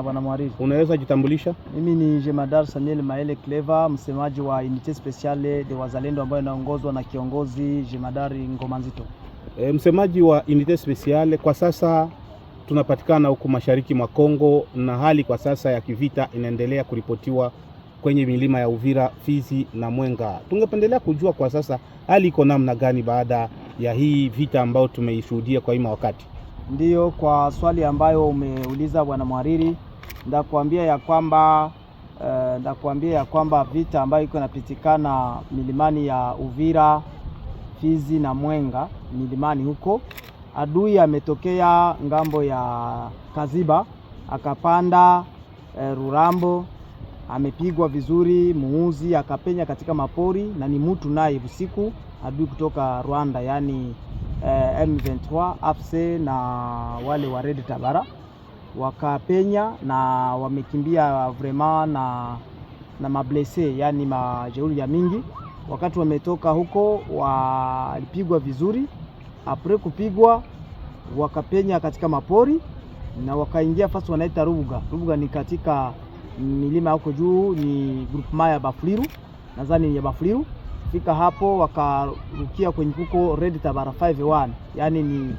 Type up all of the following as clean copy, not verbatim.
Bwana Mwariri. Unaweza jitambulisha? Mimi ni Jemadar Samuel Maele Clever, msemaji wa Unité Speciale de Wazalendo ambayo inaongozwa na kiongozi Jemadari Ngoma Nzito. Msemaji wa Unité Speciale, kwa sasa tunapatikana huko mashariki mwa Kongo na hali kwa sasa ya kivita inaendelea kuripotiwa kwenye milima ya Uvira, Fizi na Mwenga. Tungependelea kujua kwa sasa hali iko namna gani baada ya hii vita ambayo tumeishuhudia kwa hii wakati. Ndiyo, kwa swali ambayo umeuliza Bwana Mwariri, ndakuambia ya kwamba vita ambayo iko inapitikana milimani ya Uvira, Fizi na Mwenga, milimani huko, adui ametokea ngambo ya Kaziba, akapanda Rurambo, amepigwa vizuri Muuzi, akapenya katika mapori, na ni mtu naye usiku adui kutoka Rwanda, yani M23 AFC na wale wa Red Tabara wakapenya na wamekimbia vraiment na mablesse, yani majeuri ya mingi. Wakati wametoka huko walipigwa vizuri, apre kupigwa wakapenya katika mapori na wakaingia fasi wanaita Rubuga. Rubuga ni katika milima huko juu, ni groupement ya Bafuliru, nadhani ya Bafuliru. Fika hapo wakarukia kwenye kuko Red Tabara 51, yani ni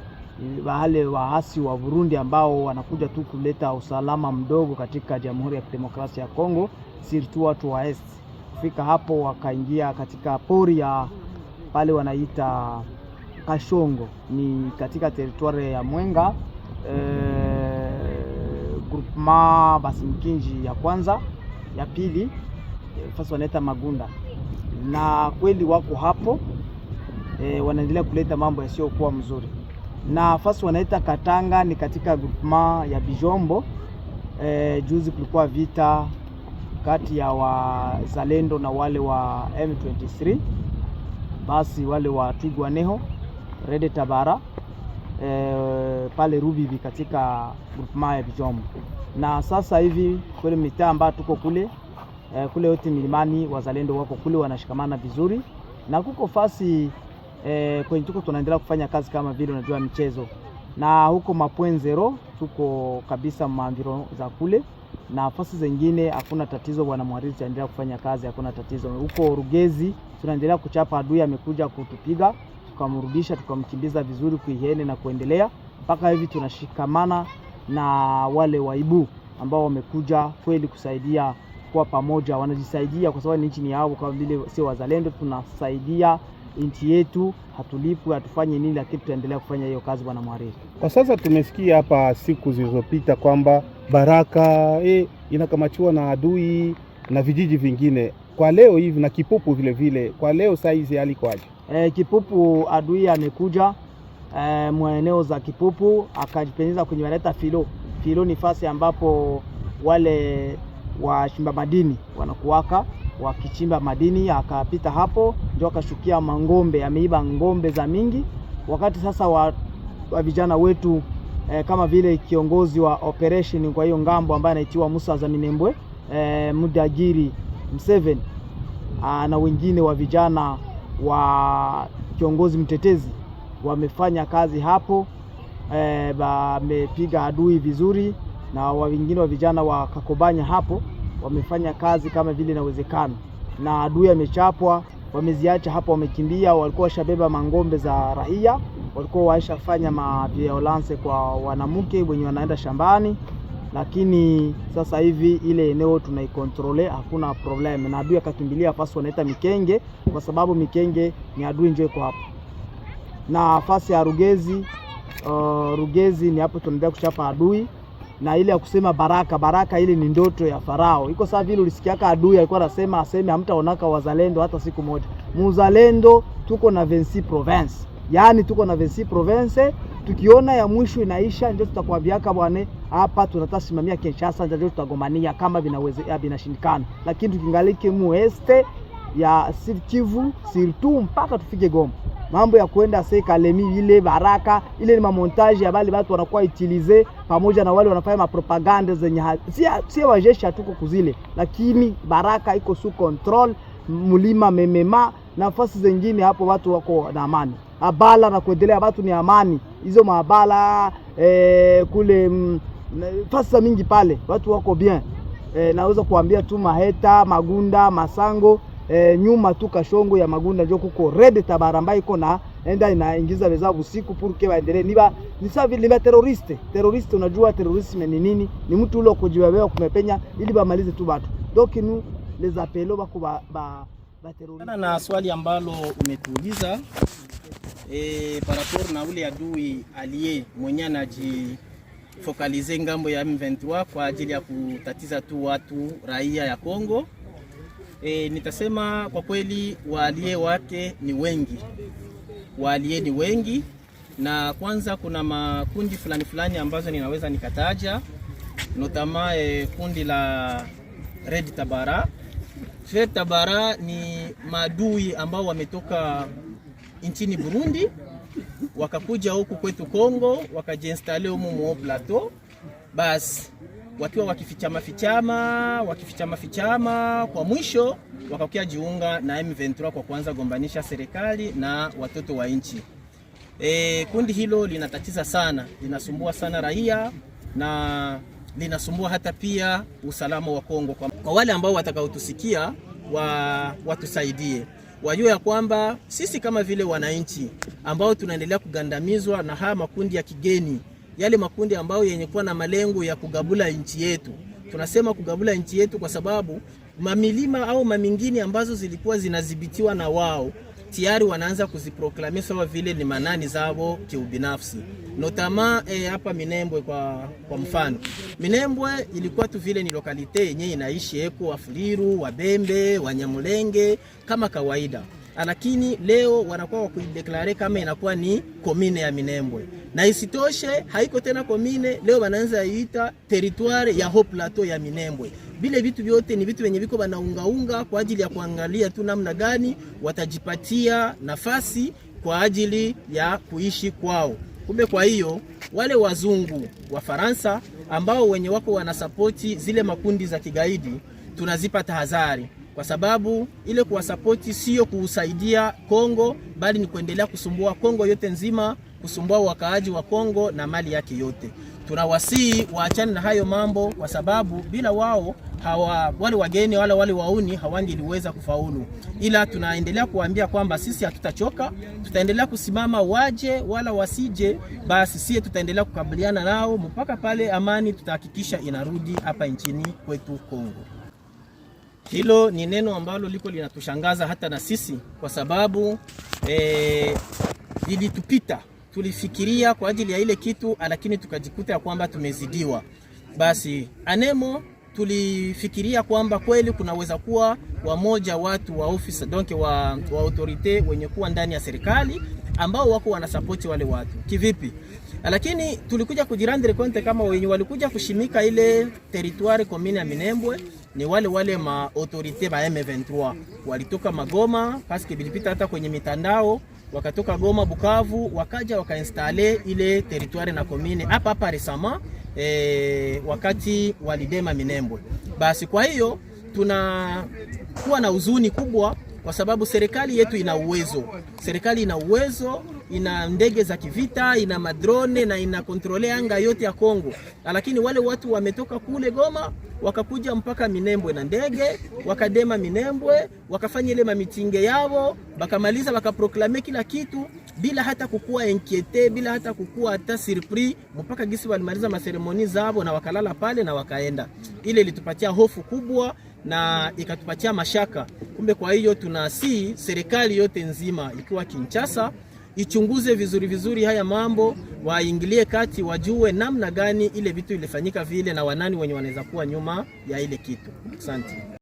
wale waasi wa Burundi ambao wanakuja tu kuleta usalama mdogo katika Jamhuri ya Kidemokrasia ya Kongo, sirtu watu wa Est. Fika hapo wakaingia katika pori ya pale wanaita Kashongo, ni katika teritwari ya Mwenga, groupement Basimkinji ya kwanza, ya pili fasi wanaita Magunda. Na kweli wako hapo wanaendelea kuleta mambo yasiyokuwa mzuri. Na fasi wanaita Katanga ni katika groupement ya Bijombo. Juzi kulikuwa vita kati ya wazalendo na wale wa M23, basi wale wa Twigwaneho Red Tabara pale Rubibi katika groupement ya Bijombo. Na sasa hivi kule mitaa ambayo tuko kule kule yote milimani wazalendo wako kule wanashikamana vizuri, na kuko fasi kwenye tuko tunaendelea kufanya kazi kama vile unajua michezo, na huko Mapwen Zero tuko kabisa maandiro za kule, na fasi zingine hakuna tatizo. Bwana Mwariri, tunaendelea kufanya kazi, hakuna tatizo. Huko Rugezi tunaendelea kuchapa adui, amekuja kutupiga tukamrudisha, tukamkimbiza vizuri kuihene na kuendelea mpaka hivi tunashikamana na wale waibu ambao wamekuja kweli kusaidia kwa pamoja, wanajisaidia kwa sababu nchi ni yao, kama vile sio wazalendo tunasaidia nchi yetu, hatulipu hatufanye nini, lakini tutaendelea kufanya hiyo kazi. Bwana Mwariri, kwa sasa tumesikia hapa siku zilizopita kwamba Baraka inakamatiwa na adui na vijiji vingine kwa leo hivi, na Kipupu vile vile kwa leo saizi hali kwaje? Kipupu adui amekuja mweneo za Kipupu akajipenyeza kwenye wanaleta Filo ni fasi ambapo wale wachimba madini wanakuwaka wakichimba madini, akapita hapo ndio akashukia mangombe, ameiba ngombe za mingi. Wakati sasa wa vijana wetu kama vile kiongozi wa operation kwa hiyo ngambo ambaye anaitwa Musa za Minembwe, Mudagiri Mseven, na wengine wa vijana wa kiongozi mtetezi wamefanya kazi hapo, wamepiga adui vizuri, na wengine wa vijana wa Kakobanya hapo wamefanya kazi kama vile inawezekana, na adui amechapwa, wameziacha hapo, wamekimbia. Walikuwa washabeba mangombe za raia, walikuwa waishafanya violence kwa wanamke wenye wanaenda shambani, lakini sasa hivi ile eneo tunaikontrole, hakuna problem, na adui akakimbilia fasi wanaita Mikenge, kwa sababu Mikenge ni adui ndio iko hapo. Na fasi ya Rugezi ni hapo tunaendelea kuchapa adui, na ile ya kusema Baraka ile ni ndoto ya Farao. Iko sawa vile ulisikiaka adui alikuwa anasema hamtaonaka wazalendo hata siku moja. Muzalendo tuko na 26 province. Yaani tuko na 26 province, tukiona ya mwisho inaisha ndio tutakwambiaka bwana hapa tunatasimamia Kinshasa, ndio tutagomania kama vinashindikana. Lakini tukingalike mueste ya Kivu surtout mpaka tufike Goma. Mambo ya kwenda Kalemi ile Baraka ile ni mamontage ya bali watu wanakuwa utilize pamoja na wale wanafanya mapropaganda zenye si wajeshi hatuko kuzile, lakini Baraka iko sous control, mulima memema nafasi zingine hapo watu wako na amani. Abala na kuendelea watu ni amani. Hizo mabala kule fasa mingi pale watu wako bien. Naweza kuambia tu Maheta, Magunda, Masango, nyuma tu Kashongo ya Magunda ndio kuko Red Tabara ambayo iko na enda inaingiza weza usiku purke waendelee. Ni sawa vile terroriste, unajua terrorisme ni nini? Ni mtu ule kujiwewe kumepenya ili bamalize tu watu. Donc nous les appelons bako ba terroriste. Na swali ambalo umetuuliza par rapport na ule adui aliye mwenye anajifokalize ngambo ya M23 kwa ajili ya kutatiza tu watu raia ya Kongo. Nitasema kwa kweli waalie wake ni wengi. Waalie ni wengi, na kwanza kuna makundi fulani ambazo ninaweza nikataja, notama kundi la Red Tabara. Red Tabara ni maadui ambao wametoka nchini Burundi wakakuja huku kwetu Kongo wakajiinstale humu mu plateau, basi wakiwa wakifichama kwa mwisho wakakia jiunga na M23 kwa kuanza gombanisha serikali na watoto wa nchi. Kundi hilo linatatiza sana, linasumbua sana raia na linasumbua hata pia usalama wa Kongo. Kwa wale ambao watakaotusikia watusaidie, wajue ya kwamba sisi kama vile wananchi ambao tunaendelea kugandamizwa na haya makundi ya kigeni, yale makundi ambao yenye kuwa na malengo ya kugabula nchi yetu. Tunasema kugabula nchi yetu kwa sababu mamilima au mamingini ambazo zilikuwa zinadhibitiwa na wao tayari wanaanza kuziproklame sawa vile ni manani zao kiubinafsi. Notama hapa Minembwe kwa mfano. Minembwe ilikuwa tu vile ni lokalite yenye inaishi eko Wafuliru, Wabembe, Wanyamulenge kama kawaida. Lakini leo wanakuwa wakuideklare kama inakuwa ni komine ya Minembwe. Na isitoshe haiko tena komine, leo wanaanza iita territoire ya Haut Plateau ya Minembwe. Bile vitu vyote ni vitu venye viko banaungaunga kwa ajili ya kuangalia tu namna gani watajipatia nafasi kwa ajili ya kuishi kwao. Kumbe kwa hiyo wale wazungu wa Faransa ambao wenye wako wanasapoti zile makundi za kigaidi, tunazipa tahadhari. Kwa sababu ile kuwasapoti sio kusaidia Kongo, bali ni kuendelea kusumbua Kongo yote nzima, kusumbua wakaaji wa Kongo na mali yake yote. Tunawasii waachane na hayo mambo, kwa sababu bila wao wale wageni wale wauni hawangeliweza kufaulu. Ila tunaendelea kuambia kwamba sisi hatutachoka, tutaendelea kusimama, waje wala wasije, basi sisi tutaendelea kukabiliana nao mpaka pale amani tutahakikisha inarudi hapa nchini kwetu Kongo. Hilo ni neno ambalo liko linatushangaza hata na sisi, kwa sababu ilitupita, tulifikiria kwa ajili ya ile kitu, lakini tukajikuta ya kwamba tumezidiwa. Basi anemo tulifikiria kwamba kweli kunaweza kuwa wamoja watu wa office donc wa autorite wenye kuwa ndani ya serikali ambao wako wanasapoti wale watu. Kivipi? Lakini tulikuja kujirandre konte kama wenye walikuja kushimika ile territoire commune ya Minembwe ni wale ma autorite ba M23 walitoka Magoma, paske bilipita hata kwenye mitandao, wakatoka Goma, Bukavu, wakaja wakainstale ile territoire na commune hapa resama wakati walidema Minembwe. Basi kwa hiyo tunakuwa na huzuni kubwa, kwa sababu serikali yetu ina uwezo, ina ndege za kivita, ina madrone na ina kontrole anga yote ya Kongo. Lakini wale watu wametoka kule Goma wakakuja mpaka Minembwe na ndege, wakadema Minembwe, wakafanya ile mamitinge yao, bakamaliza bakaproklame kila kitu bila hata kukua inquiete, bila hata kukua hata surpris, mpaka gisi walimaliza maseremoni zao na wakalala pale na wakaenda. Ile ilitupatia hofu kubwa na ikatupatia mashaka. Kumbe kwa hiyo tunasi serikali yote nzima ikiwa Kinshasa ichunguze vizuri haya mambo, waingilie kati, wajue namna gani ile vitu ilifanyika vile na wanani wenye wanaweza kuwa nyuma ya ile kitu. Asante.